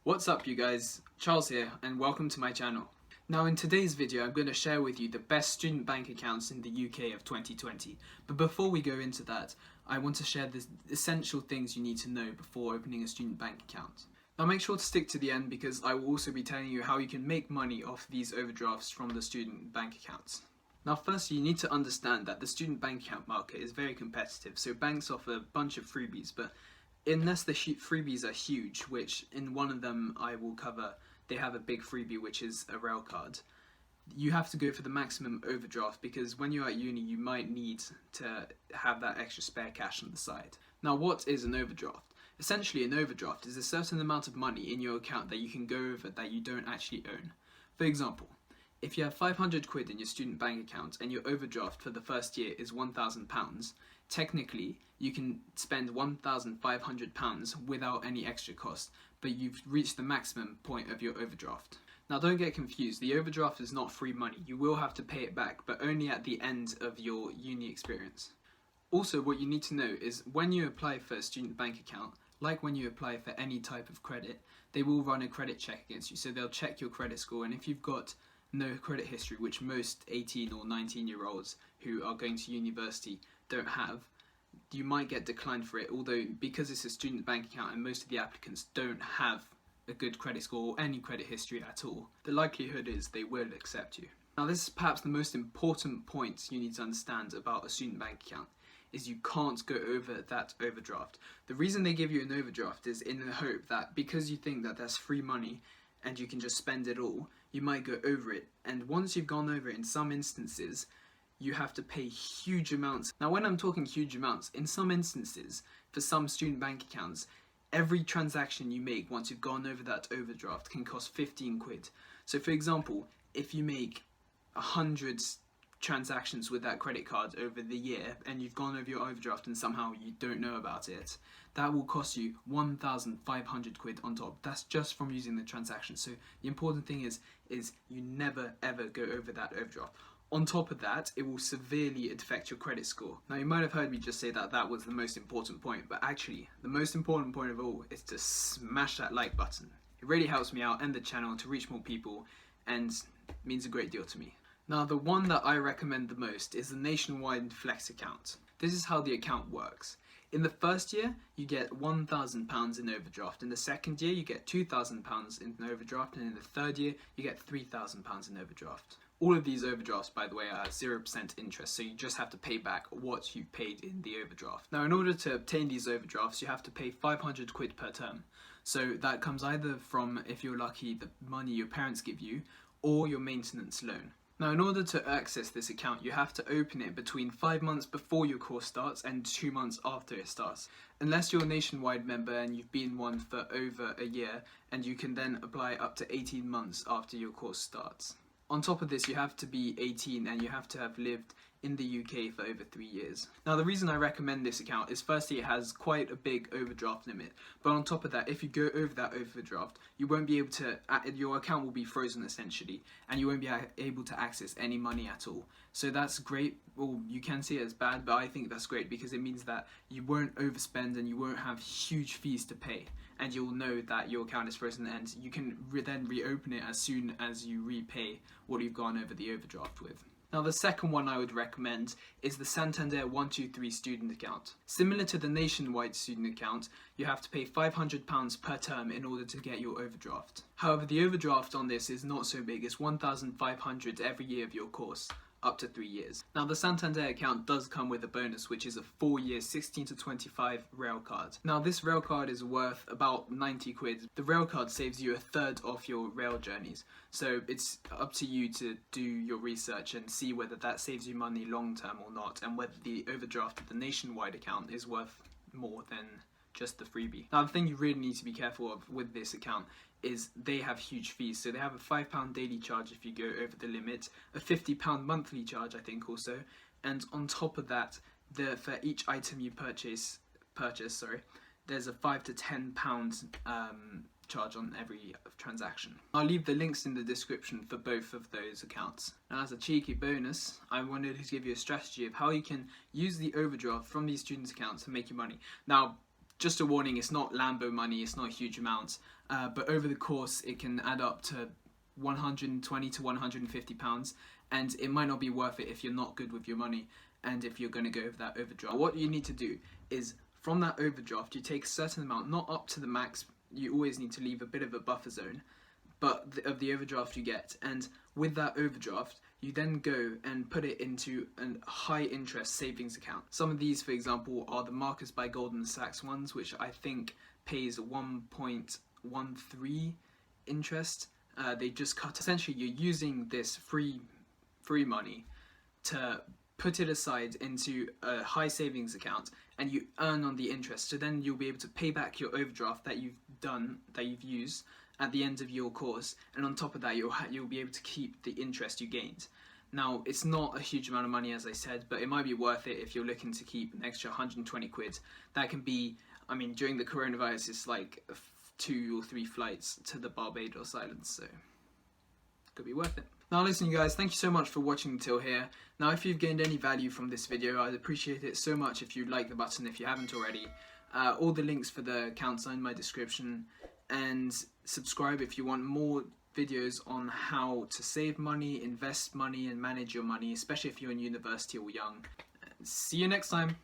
What's up you guys, Charles here and welcome to my channel. Now in today's video I'm going to share with you the best student bank accounts in the UK of 2020. But before we go into that, I want to share the essential things you need to know before opening a student bank account. Now make sure to stick to the end because I will also be telling you how you can make money off these overdrafts from the student bank accounts. Now firstly, you need to understand that the student bank account market is very competitive, so banks offer a bunch of freebies, but unless the freebies are huge, which in one of them I will cover, they have a big freebie which is a rail card. You have to go for the maximum overdraft because when you're at uni you might need to have that extra spare cash on the side. Now what is an overdraft? Essentially an overdraft is a certain amount of money in your account that you can go over that you don't actually own. For example, if you have 500 quid in your student bank account and your overdraft for the first year is £1,000, technically you can spend £1,500 without any extra cost, but you've reached the maximum point of your overdraft. Now don't get confused, the overdraft is not free money. You will have to pay it back, but only at the end of your uni experience. Also, what you need to know is when you apply for a student bank account, like when you apply for any type of credit, they will run a credit check against you. So they'll check your credit score, and if you've got no credit history, which most 18 or 19-year-olds who are going to university don't have, you might get declined for it, although because it's a student bank account and most of the applicants don't have a good credit score or any credit history at all, the likelihood is they will accept you. Now this is perhaps the most important point you need to understand about a student bank account, is you can't go over that overdraft. The reason they give you an overdraft is in the hope that because you think that that's free money and you can just spend it all, you might go over it, and once you've gone over it, in some instances you have to pay huge amounts. Now when I'm talking huge amounts, in some instances for some student bank accounts, every transaction you make once you've gone over that overdraft can cost 15 quid. So for example, if you make 100 transactions with that credit card over the year and you've gone over your overdraft and somehow you don't know about it, that will cost you 1,500 quid on top. That's just from using the transaction. So the important thing is you never ever go over that overdraft. On top of that, it will severely affect your credit score. Now you might have heard me just say that that was the most important point, but actually the most important point of all is to smash that like button. It really helps me out and the channel to reach more people and means a great deal to me. Now the one that I recommend the most is the Nationwide Flex account. This is how the account works. In the first year, you get £1,000 in overdraft. In the second year, you get £2,000 in overdraft. And in the third year, you get £3,000 in overdraft. All of these overdrafts, by the way, are at 0% interest, so you just have to pay back what you paid in the overdraft. Now, in order to obtain these overdrafts, you have to pay 500 quid per term. So that comes either from, if you're lucky, the money your parents give you, or your maintenance loan. Now in order to access this account, you have to open it between 5 months before your course starts and 2 months after it starts. Unless you're a Nationwide member and you've been one for over a year, and you can then apply up to 18 months after your course starts. On top of this, you have to be 18 and you have to have lived in the UK for over 3 years. Now the reason I recommend this account is firstly it has quite a big overdraft limit, but on top of that, if you go over that overdraft, you won't be able to, your account will be frozen essentially, and you won't be able to access any money at all. So that's great. Well, you can see it as bad, but I think that's great because it means that you won't overspend and you won't have huge fees to pay, and you'll know that your account is frozen and you can then reopen it as soon as you repay what you've gone over the overdraft with. Now the second one I would recommend is the Santander 123 student account. Similar to the Nationwide student account, you have to pay £500 per term in order to get your overdraft. However, the overdraft on this is not so big, it's 1,500 every year of your course, up to 3 years. Now the Santander account does come with a bonus, which is a 4-year 16 to 25 rail card. Now this rail card is worth about 90 quid. The rail card saves you a third of your rail journeys, so it's up to you to do your research and see whether that saves you money long term or not, and whether the overdraft of the Nationwide account is worth more than just the freebie. Now the thing you really need to be careful of with this account is they have huge fees. So they have a £5 daily charge if you go over the limit, a £50 monthly charge I think also, and on top of that, for each item you purchase, there's a £5 to £10 charge on every transaction. I'll leave the links in the description for both of those accounts. Now as a cheeky bonus, I wanted to give you a strategy of how you can use the overdraft from these student accounts to make you money. Now just a warning, it's not Lambo money, it's not a huge amount, but over the course it can add up to 120 to 150 pounds, and it might not be worth it if you're not good with your money and if you're going to go over that overdraft. What you need to do is, from that overdraft, you take a certain amount, not up to the max. You always need to leave a bit of a buffer zone, but of the overdraft you get, and with that overdraft you then go and put it into a high interest savings account. Some of these, for example, are the Marcus by Goldman Sachs ones, which I think pays 1.13 interest. They just cut. Essentially, you're using this free money to put it aside into a high savings account, and you earn on the interest. So then you'll be able to pay back your overdraft that you've used at the end of your course, and on top of that you'll be able to keep the interest you gained. Now, it's not a huge amount of money, as I said, but it might be worth it if you're looking to keep an extra 120 quid. That can be, I mean, during the coronavirus, it's like 2 or 3 flights to the Barbados Islands, so could be worth it. Now listen, you guys, thank you so much for watching until here. Now, if you've gained any value from this video, I'd appreciate it so much if you'd like the button if you haven't already. All the links for the accounts are in my description, and subscribe if you want more videos on how to save money, invest money, and manage your money, especially if you're in university or young. See you next time.